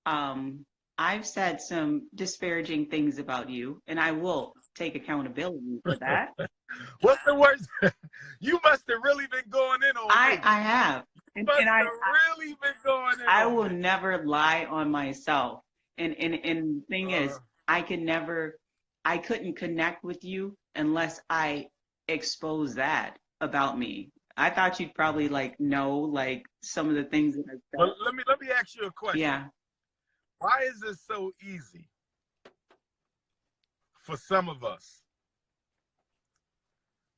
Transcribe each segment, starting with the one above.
I've said some disparaging things about you, and I will take accountability for that. What's the worst? You must have really been going in on me. I have. You must have really been going in I on will me. never lie on myself. And the thing is, I couldn't connect with you unless I expose that about me. I thought you'd probably like know like some of the things that I've said. Well, let me ask you a question. Yeah. Why is it so easy for some of us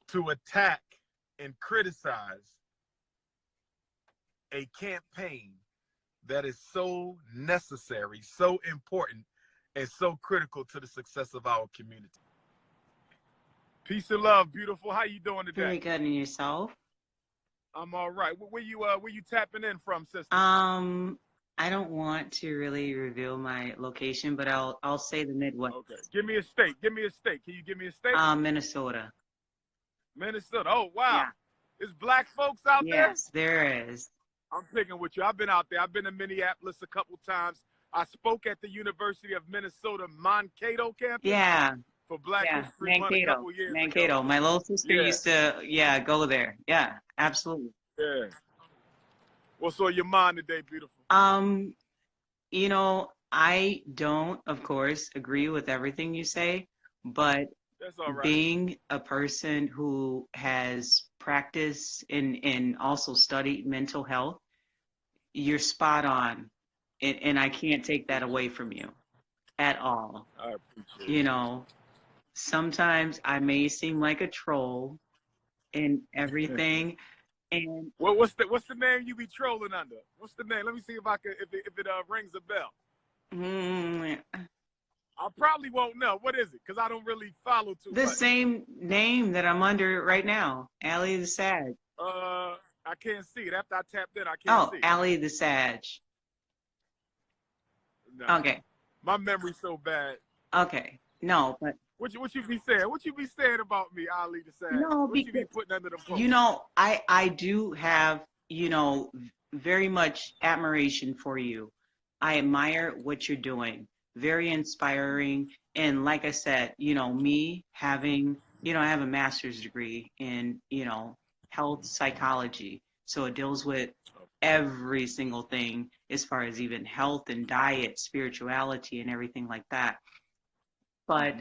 to attack and criticize a campaign that is so necessary, so important, and so critical to the success of our community? Peace and love, beautiful. How you doing today? Very good. And yourself? I'm all right. Where you tapping in from, sister? I don't want to really reveal my location, but I'll say the Midwest. Okay. Give me a state. Give me a state. Can you give me a state? Minnesota. Minnesota. Oh, wow. Yeah. There's black folks out there? Yes, there is. I'm picking with you. I've been out there. I've been to Minneapolis a couple times. I spoke at the University of Minnesota Mankato campus. Yeah. For Black History Month a couple years Mankato. ago. My little sister used to, go there. Yeah, absolutely. Yeah. What's on your mind today, beautiful? You know, I don't, of course, agree with everything you say, but that's all right. Being a person who has practiced and also studied mental health, you're spot on. And I can't take that away from you at all. I appreciate it. You know, sometimes I may seem like a troll and everything. And what's the name you be trolling under? What's the name? Let me see if it rings a bell. I probably won't know. What is it? Because I don't really follow too much. The same name that I'm under right now, Allie the Sag. I can't see it. After I tapped in, I can't see it. Oh, Allie the Sag. No. Okay. My memory's so bad. Okay. No, but what you be saying? What you be saying about me, Ali the Sag? No, what you be putting under the post? You know, I do have, you know, very much admiration for you. I admire what you're doing. Very inspiring. And like I said, you know, me having, you know, I have a master's degree in, you know, health psychology. So it deals with every single thing as far as even health and diet, spirituality, and everything like that. But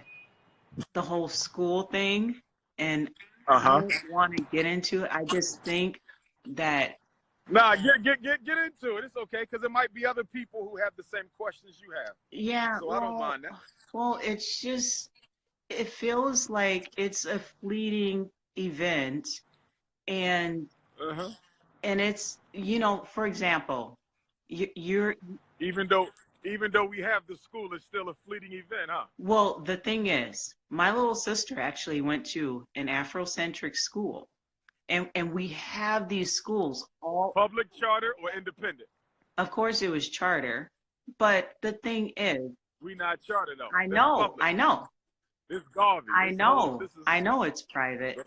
the whole school thing, and I don't want to get into it. I just think that. Nah, get into it. It's okay, because there might be other people who have the same questions you have. Yeah. So I don't mind that. Well, it's just, it feels like it's a fleeting event, and it's, you know, for example, you're even though we have the school, it's still a fleeting event, huh? Well, the thing is, my little sister actually went to an Afrocentric school. And we have these schools all public, charter, or independent. Of course, it was charter, but the thing is, we not charter though. I know. This Garvey. I know it's private,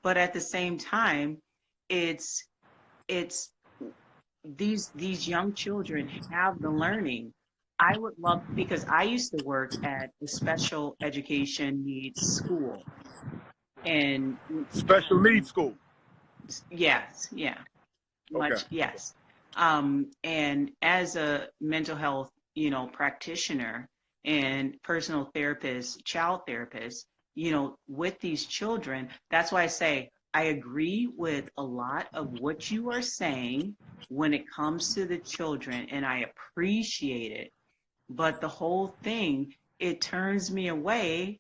but at the same time, it's these young children have the learning. I would love, because I used to work at a special education needs school, and special needs school. Yes, yeah. Much, yes. And as a mental health, you know, practitioner and personal therapist, child therapist, you know, with these children, that's why I say I agree with a lot of what you are saying when it comes to the children, and I appreciate it. But the whole thing, it turns me away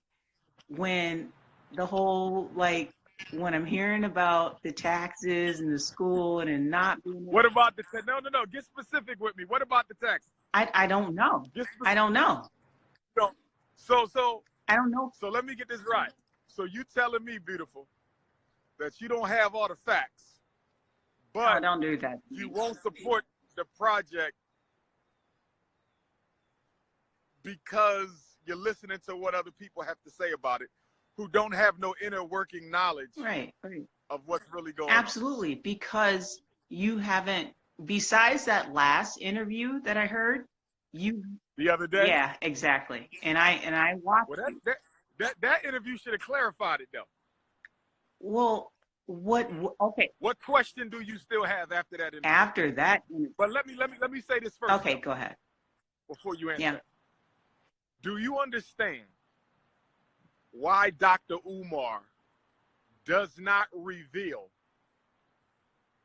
when the whole, like, when I'm hearing about the taxes and the school and not being. What about the no? Get specific with me. What about the taxes? I don't know. I don't know. So I don't know. So let me get this right. So you telling me, beautiful, that you don't have all the facts, but no, don't do that. You won't support the project because you're listening to what other people have to say about it, who don't have no inner working knowledge of what's really going on. Absolutely, because you haven't, besides that last interview that I heard, the other day. Yeah, exactly. And I watched. Well, that interview should have clarified it though. Well, okay. What question do you still have after that interview? After that. But let me say this first. Okay, though, go ahead. before you answer. Yeah. That. Do you understand why Dr.UMAR does not reveal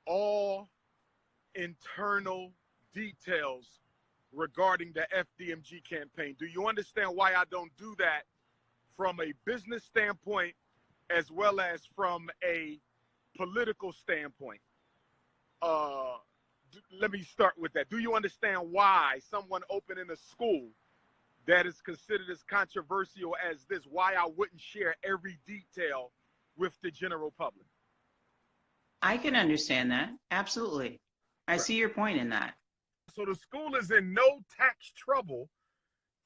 all internal details regarding the FDMG campaign? Do you understand why I don't do that from a business standpoint as well as from a political standpoint? Let me start with that. Do you understand why someone opening a school that is considered as controversial as this, why I wouldn't share every detail with the general public? I can understand that. Absolutely. I see your point in that. So the school is in no tax trouble,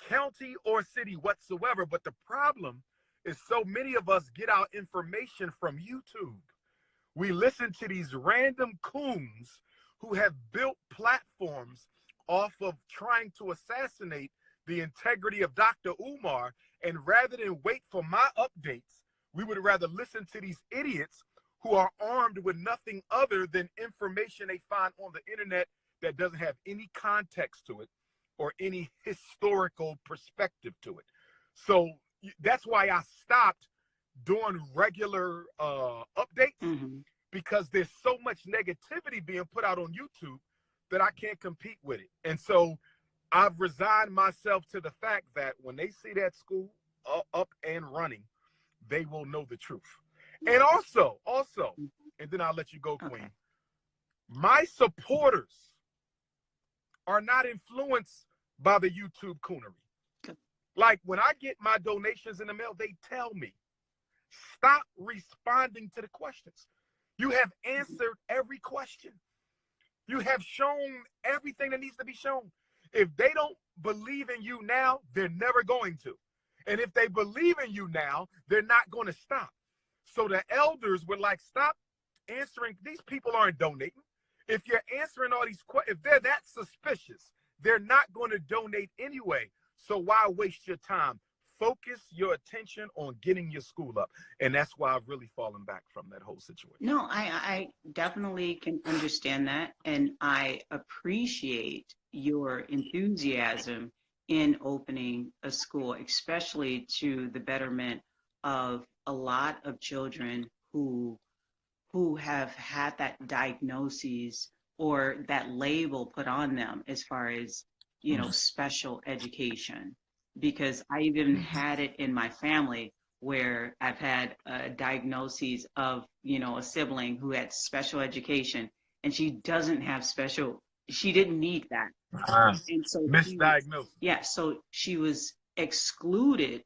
county or city whatsoever. But the problem is so many of us get our information from YouTube. We listen to these random coons who have built platforms off of trying to assassinate the integrity of Dr. Umar. And rather than wait for my updates, we would rather listen to these idiots who are armed with nothing other than information they find on the internet that doesn't have any context to it or any historical perspective to it. So that's why I stopped doing regular updates, because there's so much negativity being put out on YouTube that I can't compete with it. And so I've resigned myself to the fact that when they see that school up and running, they will know the truth. And also, and then I'll let you go, Queen. Okay. My supporters are not influenced by the YouTube coonery. Like when I get my donations in the mail, they tell me, stop responding to the questions. You have answered every question. You have shown everything that needs to be shown. If they don't believe in you now, they're never going to. And if they believe in you now, they're not going to stop. So the elders were like, stop answering. These people aren't donating. If you're answering all these questions, if they're that suspicious, they're not going to donate anyway. So why waste your time? Focus your attention on getting your school up. And that's why I've really fallen back from that whole situation. No, I definitely can understand that. And I appreciate your enthusiasm in opening a school, especially to the betterment of a lot of children who have had that diagnosis or that label put on them as far as, you know, special education. Because I even had it in my family where I've had a diagnosis of, you know, a sibling who had special education and she doesn't have she didn't need that. And so misdiagnosed. Yeah, so she was excluded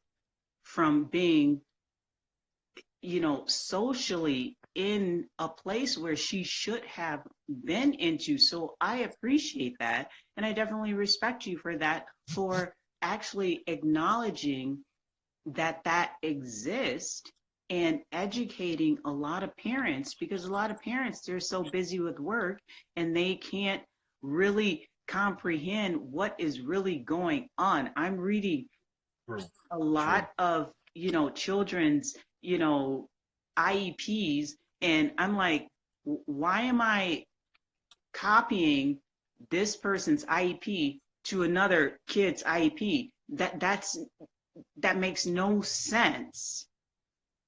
from being, you know, socially in a place where she should have been into. So I appreciate that. And I definitely respect you for that, for actually acknowledging that that exists and educating a lot of parents, because a lot of parents, they're so busy with work and they can't really comprehend what is really going on. I'm reading a lot of, you know, children's, you know, IEPs, and I'm like, why am I copying this person's IEP to another kid's IEP? That makes no sense.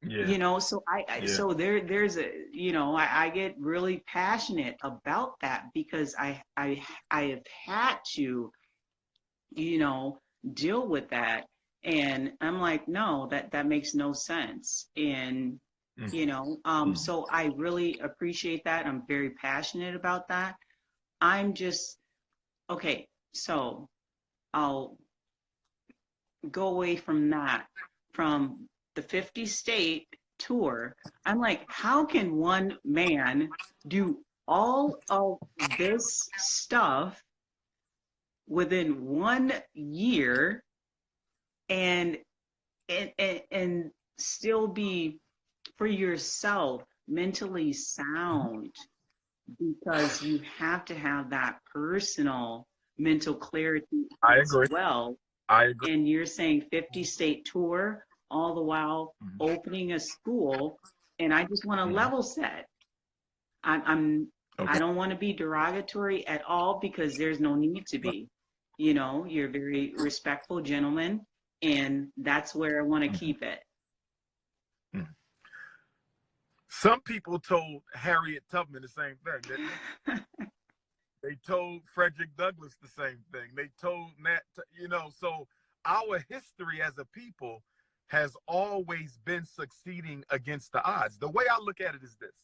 Yeah. You know, so so there's a, you know, I get really passionate about that because I have had to, you know, deal with that. And I'm like, no, that makes no sense. And, you know, so I really appreciate that. I'm very passionate about that. I'm just, okay, so I'll go away from that, from the 50-state tour. I'm like, how can one man do all of this stuff within 1 year and still be for yourself mentally sound? Because you have to have that personal mental clarity I as agree. well. I agree. And you're saying 50-state tour, all the while opening a school. And I just want to level set. I don't want to be derogatory at all, because there's no need to be. You know, you're a very respectful gentleman, and that's where I want to keep it. Some people told Harriet Tubman the same thing, didn't they? They told Frederick Douglass the same thing. They told Nat, you know, so our history as a people has always been succeeding against the odds. The way I look at it is this: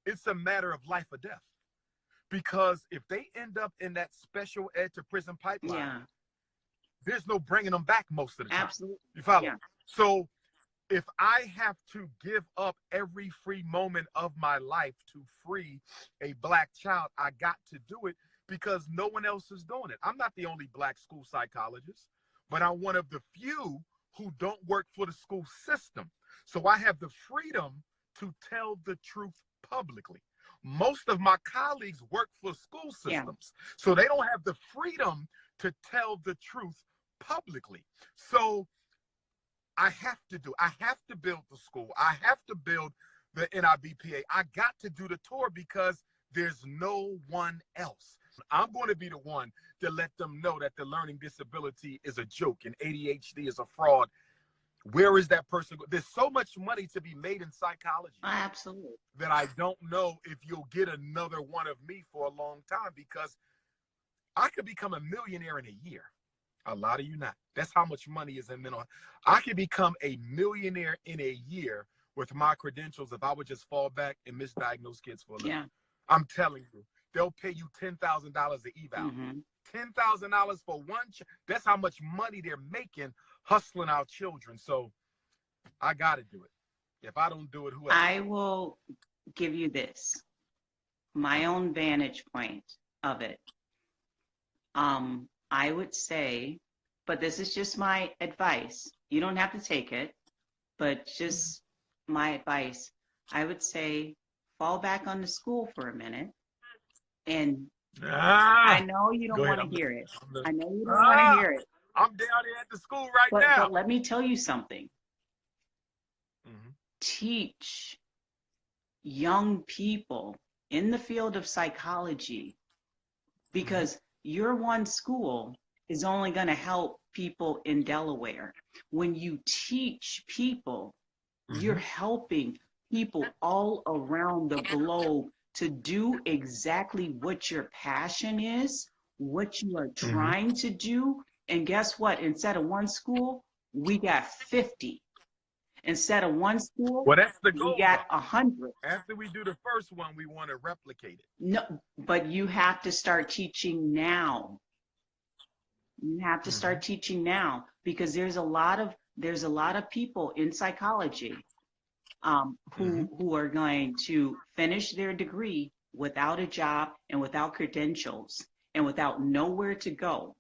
it's a matter of life or death. Because if they end up in that special ed to prison pipeline, there's no bringing them back most of the time. Absolutely. You follow? Yeah. So if I have to give up every free moment of my life to free a Black child, I got to do it, because no one else is doing it. I'm not the only Black school psychologist, but I'm one of the few who don't work for the school system. So I have the freedom to tell the truth publicly. Most of my colleagues work for school systems, so they don't have the freedom to tell the truth publicly. So I have to build the school. I have to build the NIBPA. I got to do the tour because there's no one else. I'm going to be the one to let them know that the learning disability is a joke and ADHD is a fraud. Where is that person? There's so much money to be made in psychology. Absolutely. That I don't know if you'll get another one of me for a long time, because I could become a millionaire in a year. A lot of you not. That's how much money is in mental health. I could become a millionaire in a year with my credentials if I would just fall back and misdiagnose kids for a living. I'm telling you, they'll pay you $10,000 an eval. $10,000 for one. That's how much money they're making hustling our children. So I got to do it. If I don't do it, who else? I will give you this, my own vantage point of it. I would say, but this is just my advice. You don't have to take it, but just my advice. I would say fall back on the school for a minute. And I know you don't want to hear it. I know you don't want to hear it. I'm down there at the school right now. But let me tell you something. Teach young people in the field of psychology, because your one school is only going to help people in Delaware. When you teach people, you're helping people all around the globe to do exactly what your passion is, what you are trying to do. And guess what? Instead of one school, we got 50. Instead of one school, well, that's the goal, we got 100. After we do the first one, we want to replicate it. No, but you have to start teaching now. You have to start teaching now, because there's a lot of people in psychology who are going to finish their degree without a job and without credentials and without nowhere to go.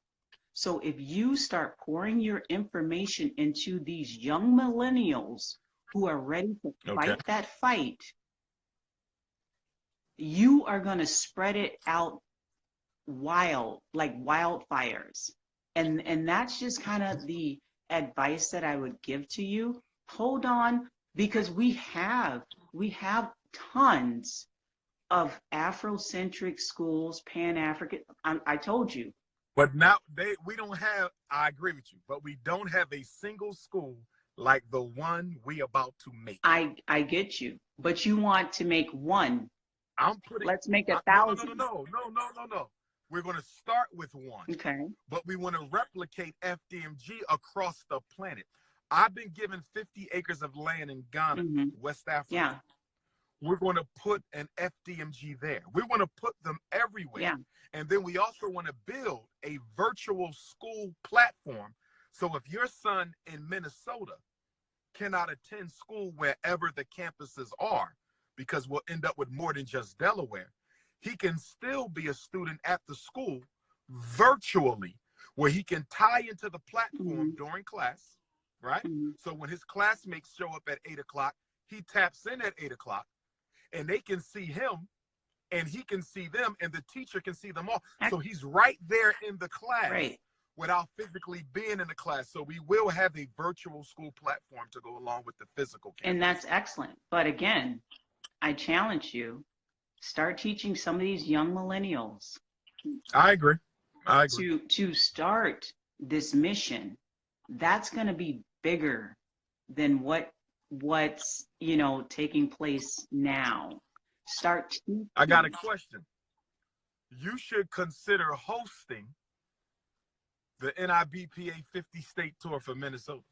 So if you start pouring your information into these young millennials who are ready to fight that fight, you are going to spread it out like wildfires. And that's just kind of the advice that I would give to you. Hold on, because we have tons of Afrocentric schools, Pan-African. I told you. But now we don't have, I agree with you, but we don't have a single school like the one we about to make. I get you, but you want to make one. Let's make 1,000. No. We're going to start with one. Okay. But we want to replicate FDMG across the planet. I've been given 50 acres of land in Ghana, West Africa. Yeah. We're going to put an FDMG there. We want to put them everywhere. Yeah. And then we also want to build a virtual school platform. So if your son in Minnesota cannot attend school wherever the campuses are, because we'll end up with more than just Delaware, he can still be a student at the school virtually, where he can tie into the platform during class, right? So when his classmates show up at 8 o'clock, he taps in at 8 o'clock, and they can see him and he can see them, and the teacher can see them all. So he's right there in the class without physically being in the class. So we will have a virtual school platform to go along with the physical campus. And that's excellent. But again, I challenge you, start teaching some of these young millennials. I agree. I agree. To start this mission, that's going to be bigger than what's taking place now. Start teaching. I got a question. You should consider hosting the NIBPA 50-state tour for Minnesota.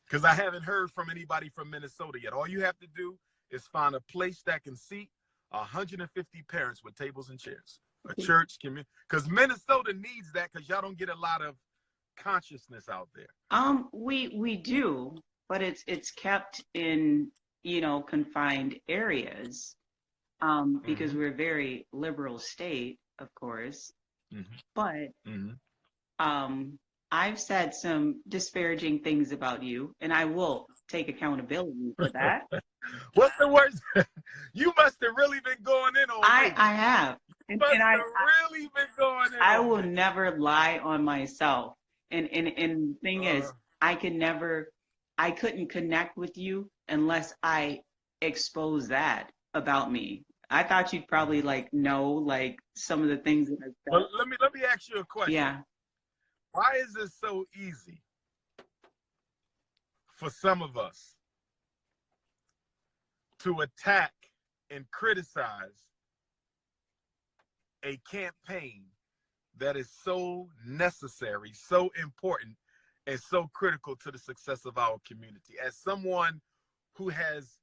Because I haven't heard from anybody from Minnesota yet. All you have to do is find a place that can seat 150 parents with tables and chairs. A church community. Because Minnesota needs that, because y'all don't get a lot of consciousness out there. We do, but it's kept in confined areas, because we're a very liberal state, of course. But I've said some disparaging things about you, and I will take accountability for that. What's the worst? You must have really been going in on me. I have. And I really been going in. I will never lie on myself. And the thing is, I couldn't connect with you unless I expose that about me. I thought you'd probably know some of the things that I've said. Well, let me ask you a question. Yeah. Why is it so easy for some of us to attack and criticize a campaign that is so necessary, so important, and so critical to the success of our community? As someone who has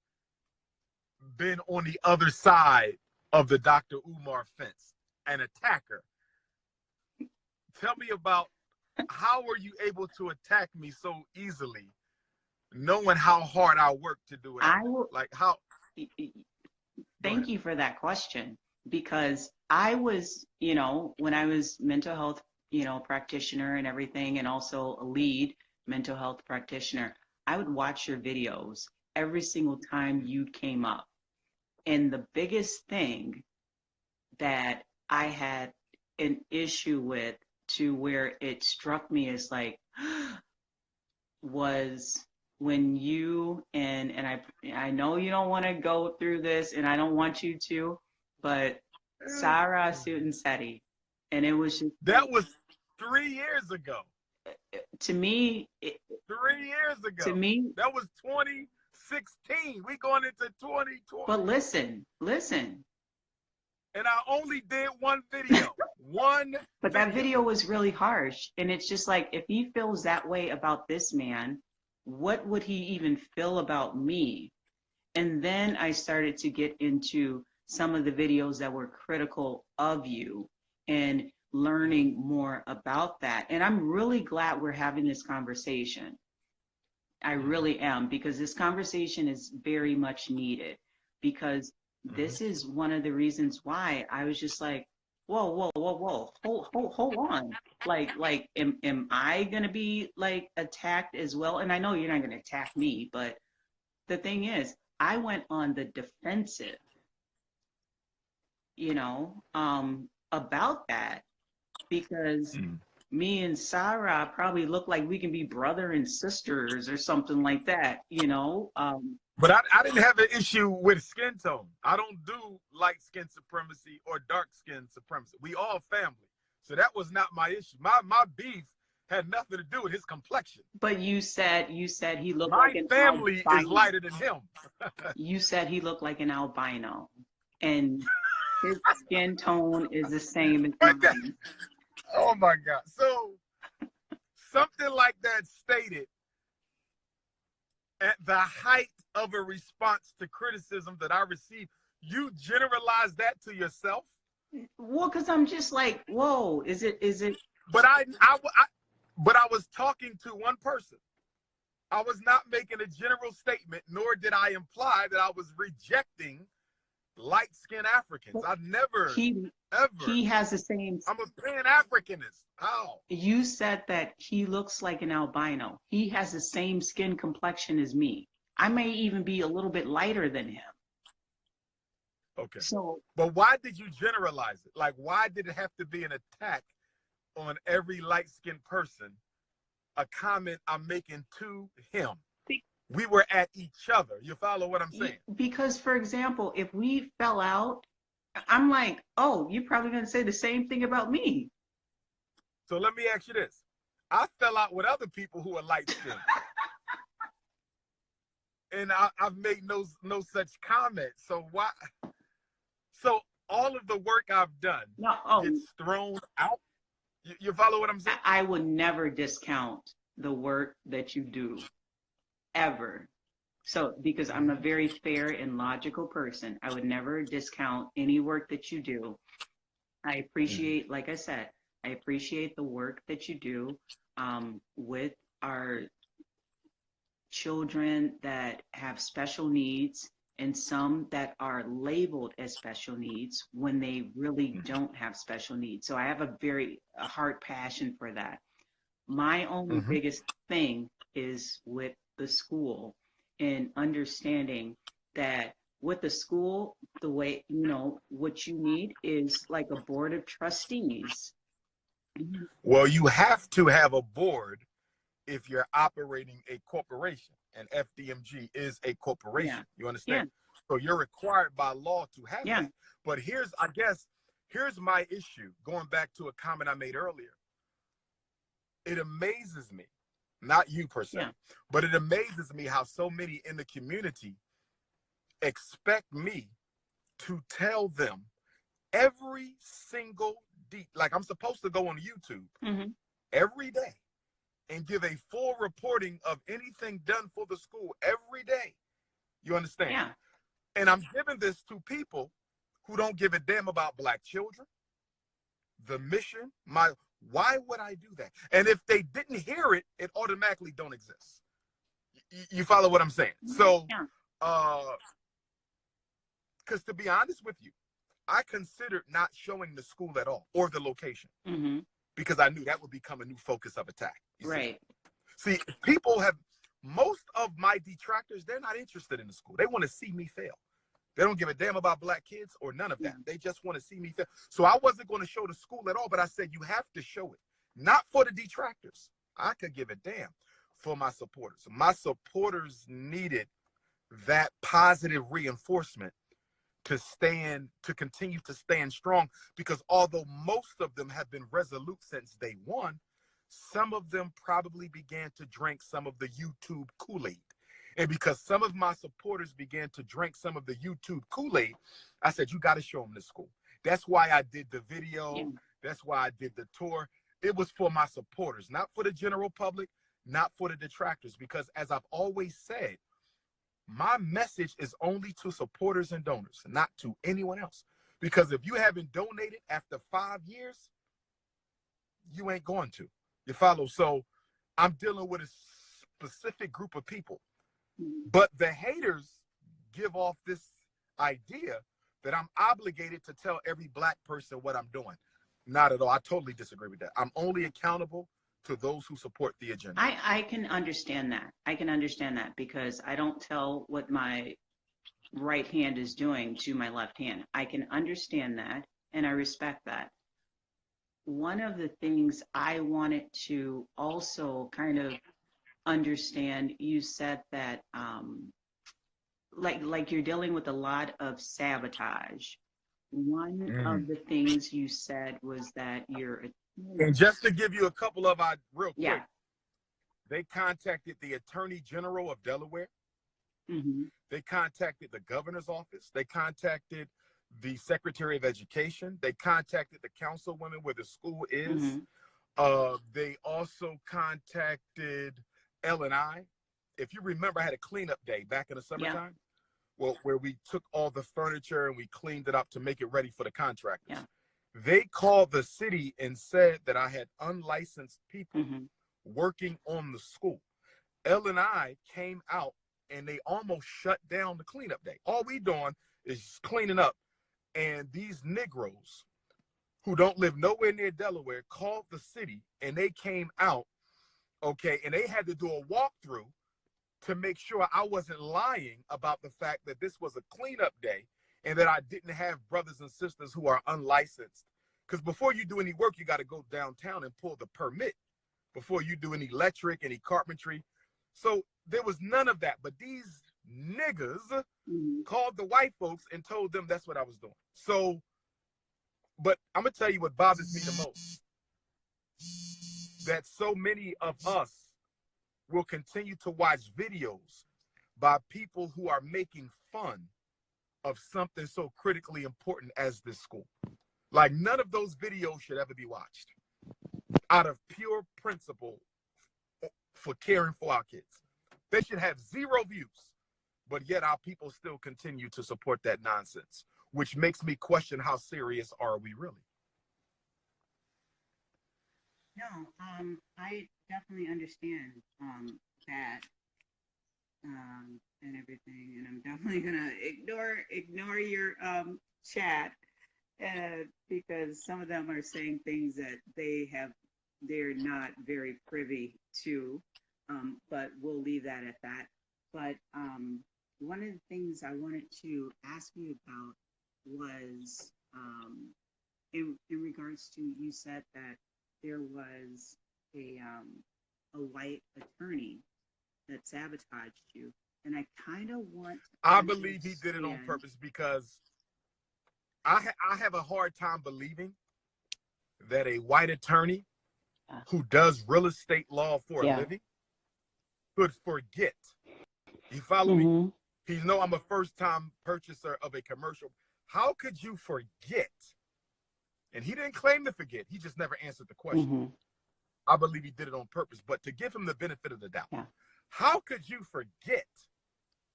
been on the other side of the DR.UMAR fence, an attacker, tell me about how were you able to attack me so easily, knowing how hard I work to do it? Thank you for that question, because I was, when I was mental health, practitioner and everything, and also a lead mental health practitioner, I would watch your videos every single time you came up. And the biggest thing that I had an issue with, to where it struck me as was when you and I know you don't want to go through this, and I don't want you to, but Sarah Sutton-Seti, and it was just, that was 3 years ago. To me, 3 years ago. To me, that was 2016. We going into 2020. But listen. And I only did one video. But that video was really harsh. And it's just if he feels that way about this man, what would he even feel about me? And then I started to get into some of the videos that were critical of you and learning more about that. And I'm really glad we're having this conversation. I really am, because this conversation is very much needed, because this is one of the reasons why I was just whoa, hold on. Am I gonna be attacked as well? And I know you're not gonna attack me, but the thing is, I went on the defensive, about that, because me and Sarah probably look like we can be brother and sisters or something like that, But I didn't have an issue with skin tone. I don't do light skin supremacy or dark skin supremacy. We all family. So that was not my issue. My beef had nothing to do with his complexion. But you said he looked like an albino. My family is lighter than him. You said he looked like an albino, and his skin tone is the same as mine. Oh my God. So something like that stated at the height of a response to criticism that I received, you generalize that to yourself? Well, because I'm just whoa, is it? But I was talking to one person. I was not making a general statement, nor did I imply that I was rejecting light-skinned Africans. I never, ever. He has the same. I'm a Pan-Africanist. How? You said that he looks like an albino. He has the same skin complexion as me. I may even be a little bit lighter than him. Okay. So, but why did you generalize it? Like, why did it have to be an attack on every light-skinned person? A comment I'm making to him. We were at each other. You follow what I'm saying? because, for example, if we fell out, I'm like, oh, you're probably going to say the same thing about me. So let me ask you this. I fell out with other people who are light-skinned. And I've made no such comment. So why? So all of the work I've done gets thrown out? You follow what I'm saying? I would never discount the work that you do, ever. So, because I'm a very fair and logical person, I would never discount any work that you do. I appreciate, like I said, I appreciate the work that you do with our children that have special needs and some that are labeled as special needs when they really don't have special needs. So I have a heart passion for that. My only biggest thing is with the school and understanding that with the school, the way, what you need is like a board of trustees. Well, you have to have a board if you're operating a corporation, and FDMG is a corporation. Yeah. You understand? Yeah. So you're required by law to have that. But here's my issue, going back to a comment I made earlier. It amazes me, not you per se, but it amazes me how so many in the community expect me to tell them every single like I'm supposed to go on YouTube every day and give a full reporting of anything done for the school every day. You understand? Yeah. And I'm giving this to people who don't give a damn about Black children, the mission, why would I do that? And if they didn't hear it, it automatically don't exist. You follow what I'm saying? So, because to be honest with you, I considered not showing the school at all or the location because I knew that would become a new focus of attack. Right. See, most of my detractors, they're not interested in the school. They want to see me fail. They don't give a damn about Black kids or none of that. They just want to see me fail. So I wasn't going to show the school at all, but I said, you have to show it. Not for the detractors. I could give a damn for my supporters. My supporters needed that positive reinforcement to continue to stand strong, because although most of them have been resolute since day one, some of them probably began to drink some of the YouTube Kool-Aid. And because some of my supporters began to drink some of the YouTube Kool-Aid, I said, you got to show them the school. That's why I did the video. Yeah. That's why I did the tour. It was for my supporters, not for the general public, not for the detractors. Because as I've always said, my message is only to supporters and donors, not to anyone else. Because if you haven't donated after 5 years, you ain't going to. You follow? So I'm dealing with a specific group of people. But the haters give off this idea that I'm obligated to tell every Black person what I'm doing. Not at all. I totally disagree with that. I'm only accountable to those who support the agenda. I can understand that. I can understand that because I don't tell what my right hand is doing to my left hand. I can understand that, and I respect that. One of the things I wanted to also kind of understand, you said that like you're dealing with a lot of sabotage. One of the things you said was that you're and just to give you a couple of real quick, they contacted the Attorney General of Delaware. They contacted the governor's office. They contacted the Secretary of Education. They contacted the councilwoman where the school is. They also contacted L&I. If you remember, I had a cleanup day back in the summertime. Well, where we took all the furniture and we cleaned it up to make it ready for the contractors. They called the city and said that I had unlicensed people working on the school. L&I came out and they almost shut down the cleanup day. All we doing is cleaning up. And these Negroes who don't live nowhere near Delaware called the city and they came out, and they had to do a walkthrough to make sure I wasn't lying about the fact that this was a cleanup day and that I didn't have brothers and sisters who are unlicensed. Because before you do any work, you got to go downtown and pull the permit before you do any electric, any carpentry. So there was none of that. But these niggas called the white folks and told them that's what I was doing. So, but I'm going to tell you what bothers me the most. That so many of us will continue to watch videos by people who are making fun of something so critically important as this school. Like, none of those videos should ever be watched out of pure principle for caring for our kids. They should have 0 views, but yet our people still continue to support that nonsense, which makes me question, how serious are we really? No, I definitely understand that and everything, and I'm definitely gonna ignore your chat because some of them are saying things that they're not very privy to, but we'll leave that at that. But one of the things I wanted to ask you about was in regards to, you said that there was a white attorney that sabotaged you, and I kind of want to I believe he did it on purpose, because I have a hard time believing that a white attorney who does real estate law for a living could forget. You follow me? He know I'm a first-time purchaser of a commercial. How could you forget? And he didn't claim to forget. He just never answered the question. I believe he did it on purpose. But to give him the benefit of the doubt, how could you forget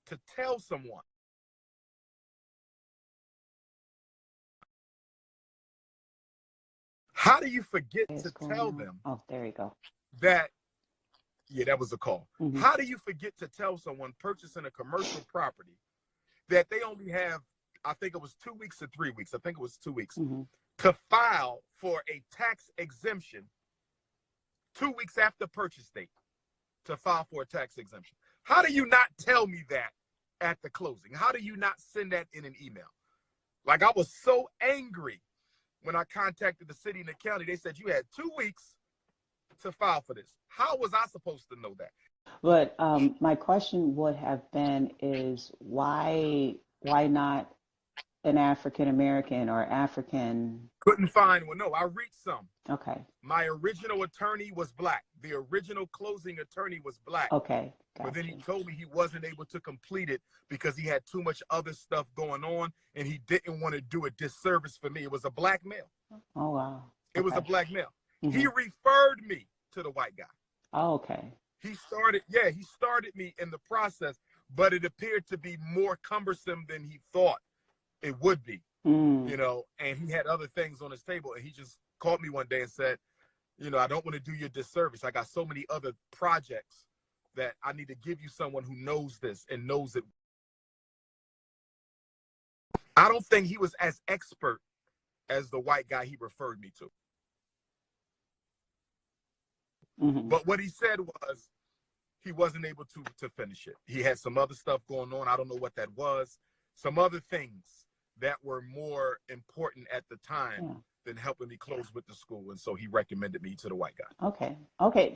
to tell someone? How do you forget to tell them? Oh, there you go. That, yeah, that was a call. How do you forget to tell someone purchasing a commercial property that they only have, I think it was 2 weeks or 3 weeks, I think it was 2 weeks, to file for a tax exemption 2 weeks after purchase date, to file for a tax exemption? How do you not tell me that at the closing? How do you not send that in an email? Like, I was so angry when I contacted the city and the county. They said you had 2 weeks to file for this. How was I supposed to know that? But my question would have been is why not an African American or African? Couldn't find one. No, I reached some. Okay. My original attorney was black. The original closing attorney was black. Okay. Gotcha. But then he told me he wasn't able to complete it because he had too much other stuff going on, and he didn't want to do a disservice for me. It was a black male. Oh, wow. It was a black male. He referred me to the white guy. Oh, okay. He started me in the process, but it appeared to be more cumbersome than he thought it would be, you know, and he had other things on his table, and he just called me one day and said, you know, I don't want to do you a disservice. I got so many other projects that I need to give you someone who knows this and knows it. I don't think he was as expert as the white guy he referred me to. But what he said was he wasn't able to finish it. He had some other stuff going on. I don't know what that was. Some other things that were more important at the time than helping me close with the school. And so he recommended me to the white guy. Okay. Okay.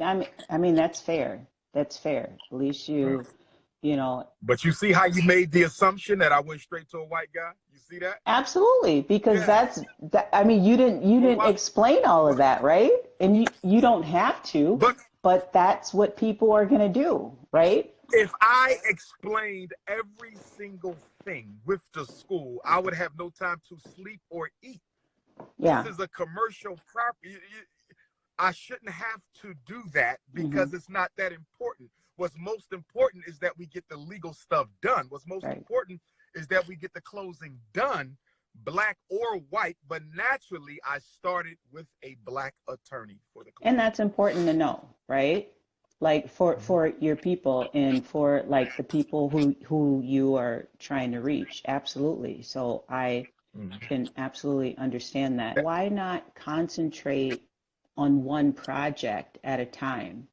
I mean, that's fair. That's fair. At least you know. But you see how you made the assumption that I went straight to a white guy? You see that? Absolutely. Because I mean, you didn't explain all of that, right? And you don't have to, but that's what people are going to do, right? If I explained every single thing with the school, I would have no time to sleep or eat. This is a commercial property. I shouldn't have to do that because it's not that important. What's most important is that we get the legal stuff done. What's most important is that we get the closing done, black or white. But naturally, I started with a black attorney for the closing. And that's important to know, right? Like for your people and for like the people who you are trying to reach. Absolutely. So I can absolutely understand that. Why not concentrate on one project at a time?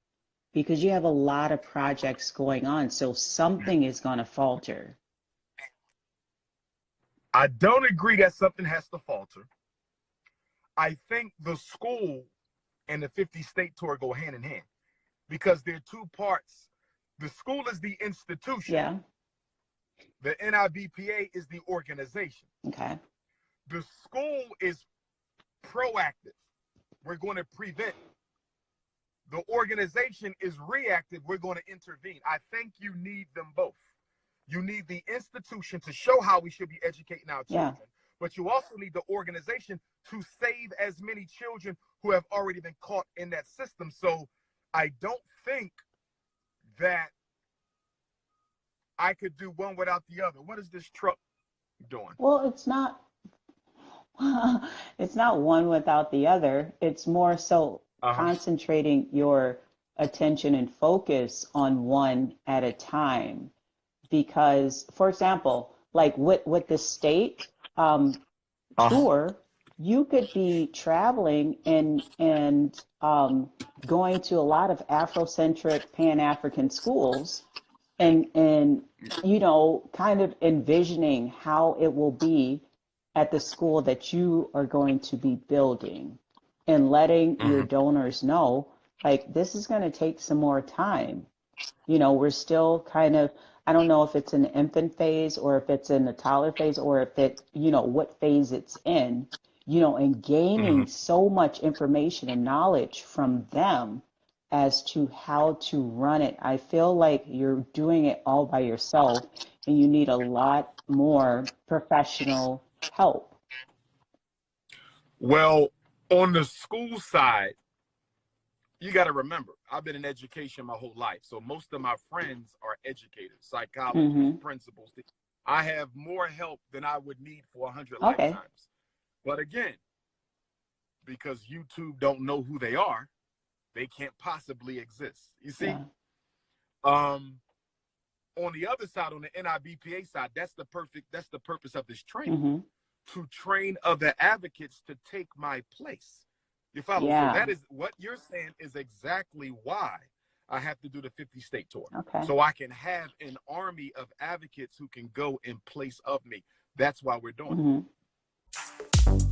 Because you have a lot of projects going on, so something is going to falter. I don't agree that something has to falter. I think the school and the 50-state tour go hand in hand because they're two parts. The school is the institution. Yeah. The NIBPA is the organization. Okay. The school is proactive. We're going to prevent. The organization is reactive. We're going to intervene. I think you need them both. You need the institution to show how we should be educating our children, but you also need the organization to save as many children who have already been caught in that system. So I don't think that I could do one without the other. What is this truck doing? Well, it's not it's not one without the other. It's more so concentrating your attention and focus on one at a time. Because, for example, like with the state tour, you could be traveling and going to a lot of Afrocentric Pan-African schools and you know, kind of envisioning how it will be at the school that you are going to be building and letting your donors know, like, this is going to take some more time. You know, we're still kind of, I don't know if it's in the infant phase or if it's in the toddler phase or if it, you know, what phase it's in, you know, and gaining so much information and knowledge from them as to how to run it. I feel like you're doing it all by yourself and you need a lot more professional help. Well, on the school side, you got to remember, I've been in education my whole life. So most of my friends are educators, psychologists, principals. I have more help than I would need for 100 lifetimes. But again, because YouTube don't know who they are, they can't possibly exist. You see? On the other side, on the NIBPA side, that's the purpose of this training, to train other advocates to take my place. You follow? So that is what you're saying is exactly why I have to do the 50-state tour. So I can have an army of advocates who can go in place of me. That's why we're doing it.